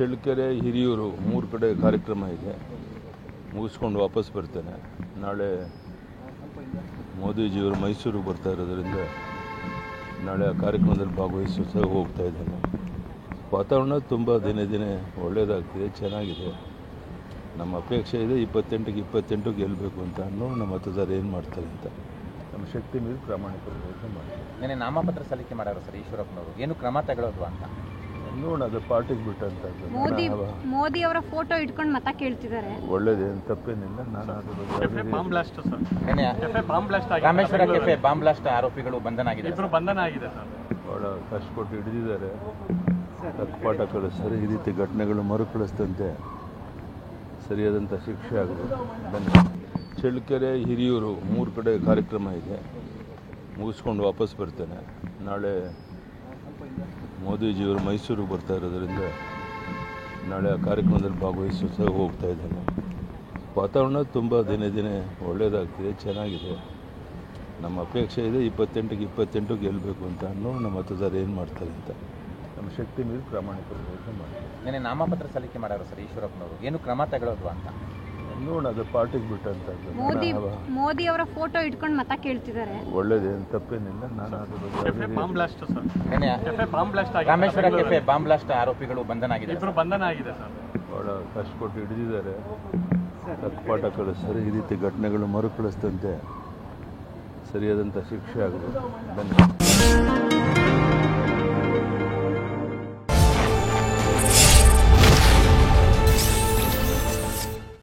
ಚಳ್ಳಕೆರೆ ಹಿರಿಯೂರು 3 ಕಡೆ ಕಾರ್ಯಕ್ರಮ ಇದೆ. ಮುಗಿಸ್ಕೊಂಡು ವಾಪಸ್ ಬರ್ತೇನೆ. ನಾಳೆ ಮೋದಿಜಿಯವರು ಮೈಸೂರಿಗೆ ಬರ್ತಾ ಇರೋದರಿಂದ ನಾಳೆ ಆ ಕಾರ್ಯಕ್ರಮದಲ್ಲಿ ಭಾಗವಹಿಸಿ ಹೋಗ್ತಾ ಇದ್ದೇನೆ. ವಾತಾವರಣ ತುಂಬ ದಿನೇ ದಿನೇ ಒಳ್ಳೆಯದಾಗ್ತಿದೆ, ಚೆನ್ನಾಗಿದೆ. ನಮ್ಮ ಅಪೇಕ್ಷೆ ಇದೆ 28 ಗೆಲ್ಲಬೇಕು ಅಂತ. ನಮ್ಮ ಮತದಾರರು ಏನು ಮಾಡ್ತಾರೆ ಅಂತ ನಮ್ಮ ಶಕ್ತಿ ಮೀರಿ ಪ್ರಾಮಾಣಿಕ ಪ್ರಯತ್ನ ಮಾಡ್ತಾರೆ. ನೆನ್ನೆ ನಾಮಪತ್ರ ಸಲ್ಲಿಕೆ ಮಾಡೋರು ಸರ್ ಈಶ್ವರಪ್ಪನವರು, ಏನು ಕ್ರಮ ತಗೊಳ್ಳೋದು ಅಂತ ನೋಡೋಣ, ಅದು ಪಾರ್ಟಿಗೆ ಬಿಟ್ಟಂಥದ್ದು. ಮೋದಿ ಅವರ ಫೋಟೋ ಇಟ್ಕೊಂಡು ಮತ ಕೇಳ್ತಿದ್ದಾರೆ. ಒಳ್ಳೇದೇನು ತಪ್ಪೇನಿಲ್ಲ. ನಾನು ಅದ್ರ ರಾಮೇಶ್ವರ ಕೆಫೆ ಬಾಂಬ್ ಬ್ಲಾಸ್ಟ್ ಆರೋಪಿಗಳು ಬಂಧನ ಆಗಿದೆ ಭಾಳ ಕಷ್ಟಪಟ್ಟು ಹಿಡಿದಿದ್ದಾರೆ. ತಕ್ಕಪಾಠ ಕಳಿಸ್ತಾರೆ. ಈ ರೀತಿ ಘಟನೆಗಳು ಮರುಕಳಿಸ್ತಂತೆ ಸರಿಯಾದಂಥ ಶಿಕ್ಷೆ ಆಗಬೇಕು. ಚಳ್ಳಕೆರೆ ಹಿರಿಯೂರು 3 ಕಡೆ ಕಾರ್ಯಕ್ರಮ ಇದೆ. ಮುಗಿಸ್ಕೊಂಡು ವಾಪಸ್ ಬರ್ತೇನೆ. ನಾಳೆ ಮೋದಿಜಿಯವರು ಮೈಸೂರಿಗೆ ಬರ್ತಾ ಇರೋದರಿಂದ ನಾಳೆ ಆ ಕಾರ್ಯಕ್ರಮದಲ್ಲಿ ಭಾಗವಹಿಸಿ ಹೋಗ್ತಾ ಇದ್ದೇನೆ. ವಾತಾವರಣ ತುಂಬ ದಿನೇ ದಿನೇ ಒಳ್ಳೆಯದಾಗ್ತಿದೆ, ಚೆನ್ನಾಗಿದೆ. ನಮ್ಮ ಅಪೇಕ್ಷೆ ಇದೆ 28 ಗೆಲ್ಲಬೇಕು ಅಂತ. ನಮ್ಮ ಮತದಾರರು ಏನು ಮಾಡ್ತಾರೆ ಅಂತ ನಮ್ಮ ಶಕ್ತಿ ಮೀರಿ ಪ್ರಾಮಾಣಿಕ ಪ್ರಯತ್ನ ಮಾಡ್ತಾರೆ. ನೆನ್ನೆ ನಾಮಪತ್ರ ಸಲ್ಲಿಕೆ ಮಾಡೋರು ಸರ್ ಈಶ್ವರಪ್ಪನವರು, ಏನು ಕ್ರಮ ತಗೊಳ್ಳೋದು ಅಂತ ನೋಡೋಣ, ಅದು ಪಾರ್ಟಿಗೆ ಬಿಟ್ಟಂಥದ್ದು. ಮೋದಿ ಅವರ ಫೋಟೋ ಇಟ್ಕೊಂಡು ಮತ ಕೇಳ್ತಿದ್ದಾರೆ. ಒಳ್ಳೇದೇನು ತಪ್ಪೇನಿಲ್ಲ. ನಾನು ಅದ್ರ ರಾಮೇಶ್ವರ ಕೆಫೆ ಬಾಂಬ್ ಬ್ಲಾಸ್ಟ್ ಆರೋಪಿಗಳು ಬಂಧನ ಆಗಿದೆ ಭಾಳ ಕಷ್ಟಪಟ್ಟು ಹಿಡಿದಿದ್ದಾರೆ. ತಕ್ಕಪಾಠ ಕಳಿಸ್ತಾರೆ. ಈ ರೀತಿ ಘಟನೆಗಳು ಮರುಕಳಿಸ್ತಂತೆ ಸರಿಯಾದಂಥ ಶಿಕ್ಷೆ ಆಗಬೇಕು. ಧನ್ಯವಾದ.